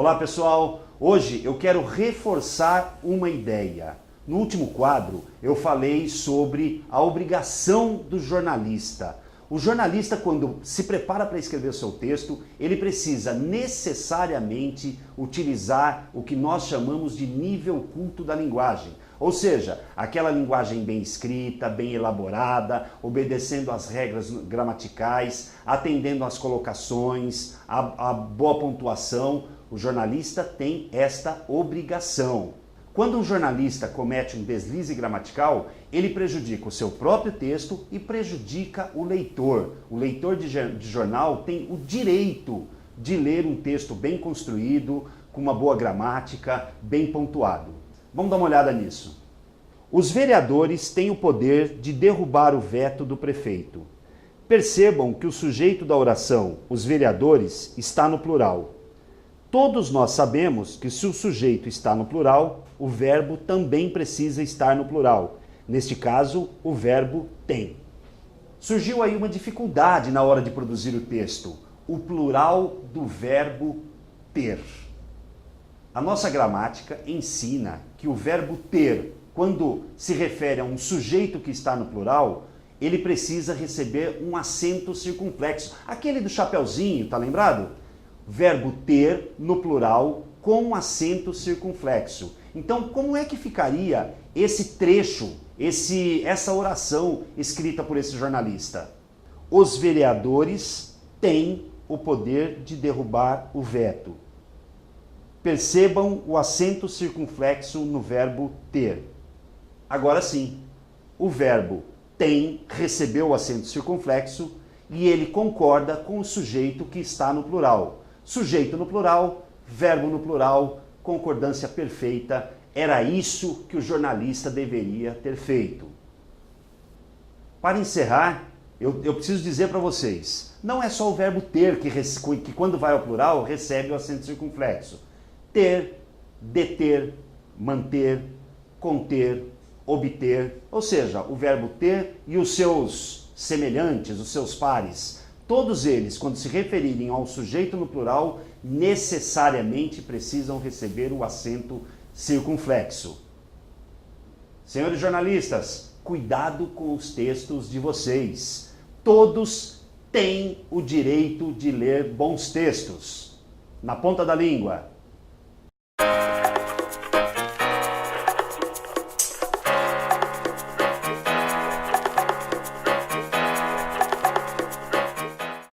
Olá pessoal, hoje eu quero reforçar uma ideia. No último quadro eu falei sobre a obrigação do jornalista. O jornalista, quando se prepara para escrever o seu texto, ele precisa necessariamente utilizar o que nós chamamos de nível culto da linguagem. Ou seja, aquela linguagem bem escrita, bem elaborada, obedecendo às regras gramaticais, atendendo às colocações, a boa pontuação. O jornalista tem esta obrigação. Quando um jornalista comete um deslize gramatical, ele prejudica o seu próprio texto e prejudica o leitor. O leitor de jornal tem o direito de ler um texto bem construído, com uma boa gramática, bem pontuado. Vamos dar uma olhada nisso. Os vereadores têm o poder de derrubar o veto do prefeito. Percebam que o sujeito da oração, os vereadores, está no plural. Todos nós sabemos que se o sujeito está no plural, o verbo também precisa estar no plural. Neste caso, o verbo tem. Surgiu aí uma dificuldade na hora de produzir o texto. O plural do verbo ter. A nossa gramática ensina que o verbo ter, quando se refere a um sujeito que está no plural, ele precisa receber um acento circunflexo. Aquele do chapeuzinho, tá lembrado? Verbo ter no plural com acento circunflexo. Então, como é que ficaria esse trecho, essa oração escrita por esse jornalista? Os vereadores têm o poder de derrubar o veto. Percebam o acento circunflexo no verbo ter. Agora sim, o verbo tem recebeu o acento circunflexo e ele concorda com o sujeito que está no plural. Sujeito no plural, verbo no plural, concordância perfeita. Era isso que o jornalista deveria ter feito. Para encerrar, eu preciso dizer para vocês, não é só o verbo ter que quando vai ao plural recebe o acento circunflexo. Ter, deter, manter, conter, obter, ou seja, o verbo ter e os seus semelhantes, os seus pares, todos eles, quando se referirem ao sujeito no plural, necessariamente precisam receber o acento circunflexo. Senhores jornalistas, cuidado com os textos de vocês. Todos têm o direito de ler bons textos. Na ponta da língua.